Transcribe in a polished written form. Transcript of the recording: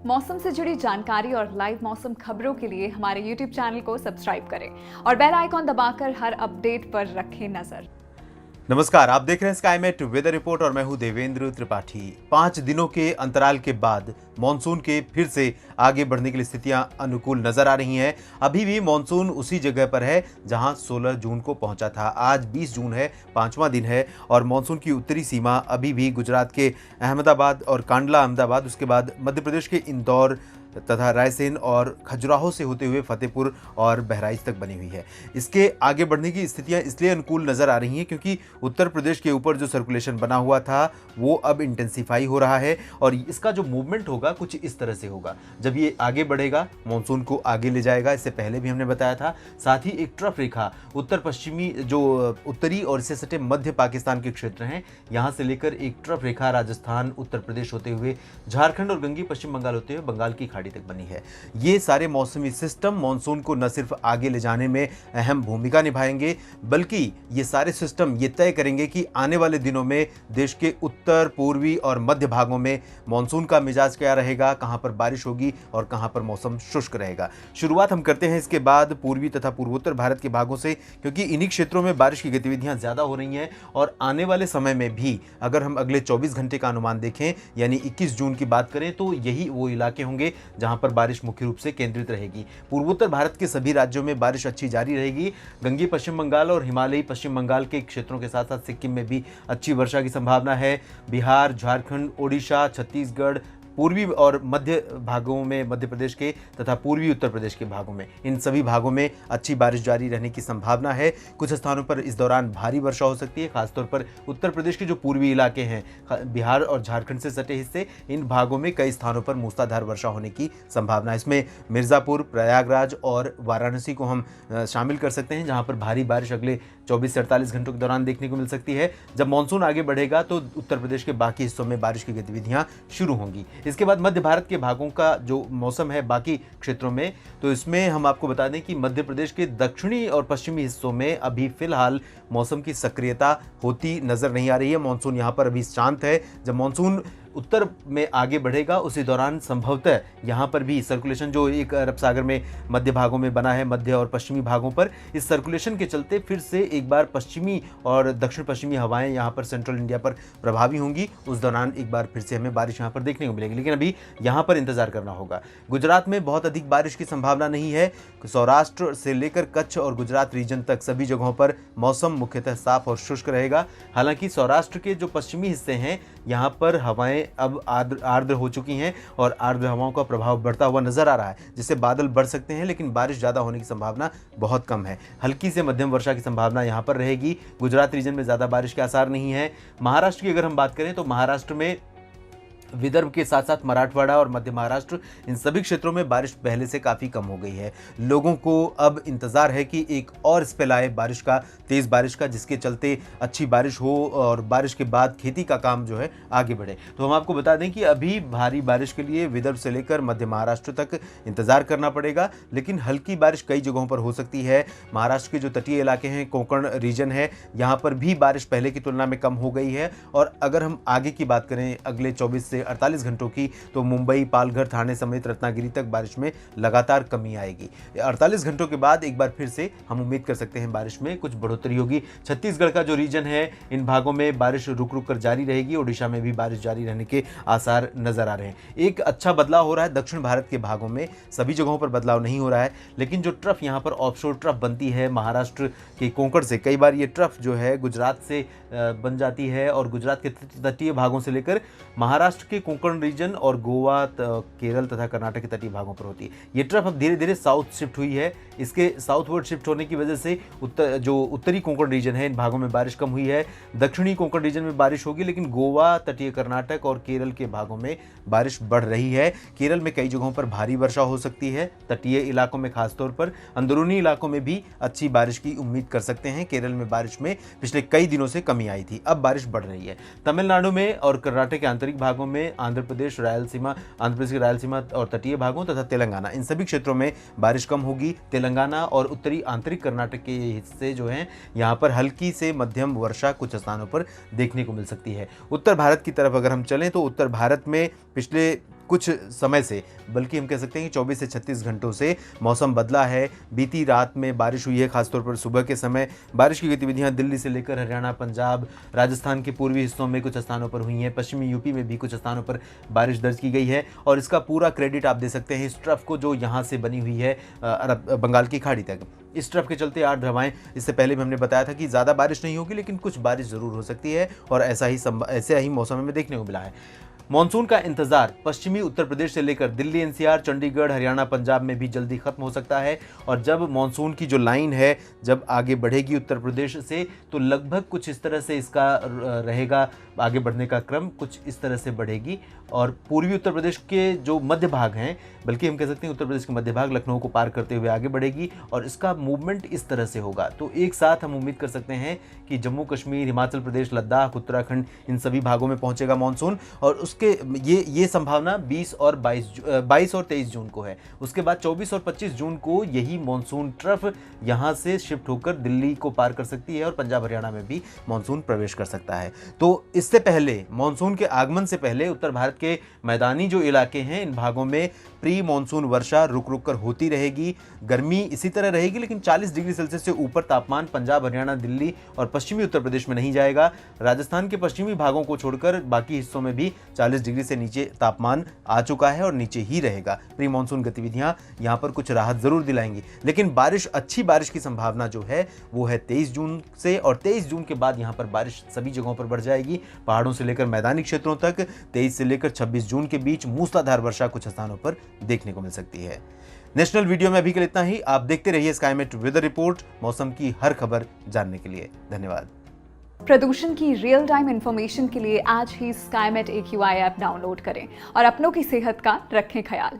मौसम से जुड़ी जानकारी और लाइव मौसम खबरों के लिए हमारे YouTube चैनल को सब्सक्राइब करें और बेल आइकॉन दबाकर हर अपडेट पर रखें नजर। नमस्कार, आप देख रहे हैं स्काईमेट वेदर रिपोर्ट और मैं हूं देवेंद्र त्रिपाठी। 5 दिनों के अंतराल के बाद मॉनसून के फिर से आगे बढ़ने की स्थितियां अनुकूल नजर आ रही हैं। अभी भी मॉनसून उसी जगह पर है जहां 16 जून को पहुंचा था। आज 20 जून है, 5वां दिन है और मॉनसून की उत्तरी सीमा अभी भी गुजरात के अहमदाबाद और कांडला अहमदाबाद, उसके बाद मध्य प्रदेश के इंदौर तथा रायसेन और खजुराहो से होते हुए फतेहपुर और बहराइच तक बनी हुई है। इसके आगे बढ़ने की स्थितियां इसलिए अनुकूल नजर आ रही हैं क्योंकि उत्तर प्रदेश के ऊपर जो सर्कुलेशन बना हुआ था वो अब इंटेंसिफाई हो रहा है और इसका जो मूवमेंट होगा कुछ इस तरह से होगा। जब ये आगे बढ़ेगा मानसून को आगे ले जाएगा, इससे पहले भी हमने बताया था। साथ ही एक ट्रफ रेखा उत्तर पश्चिमी जो उत्तरी और इससे सटे मध्य पाकिस्तान के क्षेत्र हैं, यहाँ से लेकर एक ट्रफ रेखा राजस्थान, उत्तर प्रदेश होते हुए झारखंड और गंगी पश्चिम बंगाल होते हुए बंगाल की तक बनी है। ये सारे मौसमी सिस्टम मॉनसून को न सिर्फ आगे ले जाने में अहम भूमिका निभाएंगे, बल्कि ये सारे सिस्टम ये तय करेंगे कि आने वाले दिनों में देश के उत्तर, पूर्वी और मध्य भागों में मॉनसून का मिजाज क्या रहेगा, कहां पर बारिश होगी और कहां पर मौसम शुष्क रहेगा। शुरुआत हम करते हैं इसके बाद पूर्वी तथा पूर्वोत्तर भारत के भागों से, क्योंकि इन्हीं क्षेत्रों में बारिश की गतिविधियां ज्यादा हो रही हैं और आने वाले समय में भी अगर हम अगले 24 घंटे का अनुमान देखें यानी 21 जून की बात करें तो यही वो इलाके होंगे जहां पर बारिश मुख्य रूप से केंद्रित रहेगी। पूर्वोत्तर भारत के सभी राज्यों में बारिश अच्छी जारी रहेगी। गंगी पश्चिम बंगाल और हिमालयी पश्चिम बंगाल के क्षेत्रों के साथ साथ सिक्किम में भी अच्छी वर्षा की संभावना है। बिहार, झारखंड, ओडिशा, छत्तीसगढ़, पूर्वी और मध्य भागों में मध्य प्रदेश के तथा पूर्वी उत्तर प्रदेश के भागों में, इन सभी भागों में अच्छी बारिश जारी रहने की संभावना है। कुछ स्थानों पर इस दौरान भारी वर्षा हो सकती है, खासतौर पर उत्तर प्रदेश के जो पूर्वी इलाके हैं, बिहार और झारखंड से सटे हिस्से, इन भागों में कई स्थानों पर मूसलाधार वर्षा होने की संभावना है। इसमें मिर्जापुर, प्रयागराज और वाराणसी को हम शामिल कर सकते हैं, जहाँ पर भारी बारिश अगले 24 से 48 घंटों के दौरान देखने को मिल सकती है। जब मानसून आगे बढ़ेगा तो उत्तर प्रदेश के बाकी हिस्सों में बारिश की गतिविधियां शुरू होंगी। इसके बाद मध्य भारत के भागों का जो मौसम है बाकी क्षेत्रों में, तो इसमें हम आपको बता दें कि मध्य प्रदेश के दक्षिणी और पश्चिमी हिस्सों में अभी फिलहाल मौसम की सक्रियता होती नजर नहीं आ रही है। मानसून यहाँ पर अभी शांत है। जब मानसून उत्तर में आगे बढ़ेगा उसी दौरान संभवतः यहाँ पर भी सर्कुलेशन जो एक अरब सागर में मध्य भागों में बना है, मध्य और पश्चिमी भागों पर, इस सर्कुलेशन के चलते फिर से एक बार पश्चिमी और दक्षिण पश्चिमी हवाएं यहाँ पर सेंट्रल इंडिया पर प्रभावी होंगी। उस दौरान एक बार फिर से हमें बारिश यहाँ पर देखने को मिलेगी, लेकिन अभी यहाँ पर इंतजार करना होगा। गुजरात में बहुत अधिक बारिश की संभावना नहीं है। सौराष्ट्र से लेकर कच्छ और गुजरात रीजन तक सभी जगहों पर मौसम मुख्यतः साफ और शुष्क रहेगा। हालांकि सौराष्ट्र के जो पश्चिमी हिस्से हैं यहाँ पर हवाएं अब आर्द्र हो चुकी हैं और आर्द्र हवाओं का प्रभाव बढ़ता हुआ नजर आ रहा है, जिससे बादल बढ़ सकते हैं, लेकिन बारिश ज्यादा होने की संभावना बहुत कम है। हल्की से मध्यम वर्षा की संभावना यहां पर रहेगी। गुजरात रीजन में ज्यादा बारिश के आसार नहीं है। महाराष्ट्र की अगर हम बात करें तो महाराष्ट्र में विदर्भ के साथ साथ मराठवाड़ा और मध्य महाराष्ट्र, इन सभी क्षेत्रों में बारिश पहले से काफ़ी कम हो गई है। लोगों को अब इंतज़ार है कि एक और स्पेल आए बारिश का, तेज़ बारिश का, जिसके चलते अच्छी बारिश हो और बारिश के बाद खेती का काम जो है आगे बढ़े। तो हम आपको बता दें कि अभी भारी बारिश के लिए विदर्भ से लेकर मध्य महाराष्ट्र तक इंतज़ार करना पड़ेगा, लेकिन हल्की बारिश कई जगहों पर हो सकती है। महाराष्ट्र के जो तटीय इलाके हैं, कोंकण रीजन है, यहाँ पर भी बारिश पहले की तुलना में कम हो गई है। और अगर हम आगे की बात करें अगले 24 से 48 घंटों की, तो मुंबई, पालघर, ठाणे समेत रत्नागिरी तक बारिश में लगातार कमी आएगी। 48 घंटों के बाद एक बार फिर से हम उम्मीद कर सकते हैं बारिश में कुछ बढ़ोतरी होगी। छत्तीसगढ़ का जो रीजन है, इन भागों में बारिश रुक रुक कर जारी रहेगी। ओडिशा में भी बारिश जारी रहने के आसार नजर आ रहे हैं। एक अच्छा बदलाव हो रहा है दक्षिण भारत के भागों में, सभी जगहों पर बदलाव नहीं हो रहा है, लेकिन जो ट्रफ यहाँ पर ऑफशोर ट्रफ बनती है महाराष्ट्र के कोंकण से, कई बार ये ट्रफ जो है गुजरात से बन जाती है और गुजरात के तटीय भागों से लेकर महाराष्ट्र के कोंकण रीजन और गोवा, केरल तथा कर्नाटक के तटीय भागों पर होती है। ये ट्रफ अब धीरे धीरे साउथ शिफ्ट हुई है। इसके साउथवर्ड शिफ्ट होने की वजह से उत्तरी कोंकण रीजन है, इन भागों में बारिश कम हुई है। दक्षिणी कोंकण रीजन में बारिश होगी, लेकिन गोवा, तटीय कर्नाटक और केरल के भागों में बारिश बढ़ रही है। केरल में कई जगहों पर भारी वर्षा हो सकती है। तटीय इलाकों में खासतौर पर, अंदरूनी इलाकों में भी अच्छी बारिश की उम्मीद कर सकते हैं। केरल में बारिश में पिछले कई दिनों से कमी आई थी, अब बारिश बढ़ रही है। तमिलनाडु में और कर्नाटक के आंतरिक भागों में, आंध्र प्रदेश, रायलसीमा, आंध्र प्रदेश की रायलसीमा और तटीय भागों तथा तेलंगाना, इन सभी क्षेत्रों में बारिश कम होगी। तेलंगाना और उत्तरी आंतरिक कर्नाटक के हिस्से जो हैं, यहाँ पर हल्की से मध्यम वर्षा कुछ स्थानों पर देखने को मिल सकती है। उत्तर भारत की तरफ अगर हम चलें तो उत्तर भारत में पिछले कुछ समय से, बल्कि हम कह सकते हैं कि 24 से 36 घंटों से मौसम बदला है। बीती रात में बारिश हुई है, खासतौर पर सुबह के समय। बारिश की गतिविधियां दिल्ली से लेकर हरियाणा, पंजाब, राजस्थान के पूर्वी हिस्सों में कुछ स्थानों पर हुई हैं। पश्चिमी यूपी में भी कुछ स्थानों पर बारिश दर्ज की गई है और इसका पूरा क्रेडिट आप दे सकते हैं इस ट्रफ को, जो यहाँ से बनी हुई है अरब बंगाल की खाड़ी तक। इस ट्रफ के चलते आठ हवाएं, इससे पहले भी हमने बताया था कि ज़्यादा बारिश नहीं होगी, लेकिन कुछ बारिश ज़रूर हो सकती है और ऐसा ही मौसम हमें देखने को मिला है। मॉनसून का इंतजार पश्चिमी उत्तर प्रदेश से लेकर दिल्ली, एनसीआर, चंडीगढ़, हरियाणा, पंजाब में भी जल्दी खत्म हो सकता है। और जब मॉनसून की जो लाइन है जब आगे बढ़ेगी उत्तर प्रदेश से, तो लगभग कुछ इस तरह से इसका रहेगा, आगे बढ़ने का क्रम कुछ इस तरह से बढ़ेगी। और पूर्वी उत्तर प्रदेश के जो मध्य भाग हैं, बल्कि हम कह सकते हैं उत्तर प्रदेश के मध्य भाग लखनऊ को पार करते हुए आगे बढ़ेगी और इसका मूवमेंट इस तरह से होगा। तो एक साथ हम उम्मीद कर सकते हैं कि जम्मू कश्मीर, हिमाचल प्रदेश, लद्दाख, उत्तराखंड, इन सभी भागों में पहुंचेगा मॉनसून। और उसके ये संभावना 22 और 23 जून को है। उसके बाद 24 और 25 जून को यही मॉनसून ट्रफ यहां से शिफ्ट होकर दिल्ली को पार कर सकती है और पंजाब, हरियाणा में भी मॉनसून प्रवेश कर सकता है। तो इससे पहले, मॉनसून के आगमन से पहले उत्तर भारत के मैदानी जो इलाके हैं, इन भागों में प्री मॉनसून वर्षा रुक रुक कर होती रहेगी। गर्मी इसी तरह रहेगी, लेकिन 40 डिग्री सेल्सियस से ऊपर तापमान पंजाब, हरियाणा, दिल्ली और पश्चिमी उत्तर प्रदेश में नहीं जाएगा। राजस्थान के पश्चिमी भागों को छोड़कर बाकी हिस्सों में भी 40 डिग्री से नीचे तापमान आ चुका है और नीचे ही रहेगा। प्री मॉनसून गतिविधियां यहां पर कुछ राहत जरूर दिलाएंगी, लेकिन अच्छी बारिश की संभावना जो है वो है 23 जून से, और 23 जून के बाद यहां पर बारिश सभी जगहों पर बढ़ जाएगी, पहाड़ों से लेकर मैदानी क्षेत्रों तक। 23 से लेकर 26 जून के बीच मूसलाधार वर्षा कुछ स्थानों पर देखने को मिल सकती है। नेशनल वीडियो में अभी के लिए इतना ही। आप देखते रहिए स्काईमेट वेदर रिपोर्ट, मौसम की हर खबर जानने के लिए। धन्यवाद। प्रदूषण की रियल टाइम इंफॉर्मेशन के लिए आज ही स्काईमेट AQI ऐप डाउनलोड करें और अपनों की सेहत का रखें ख्याल।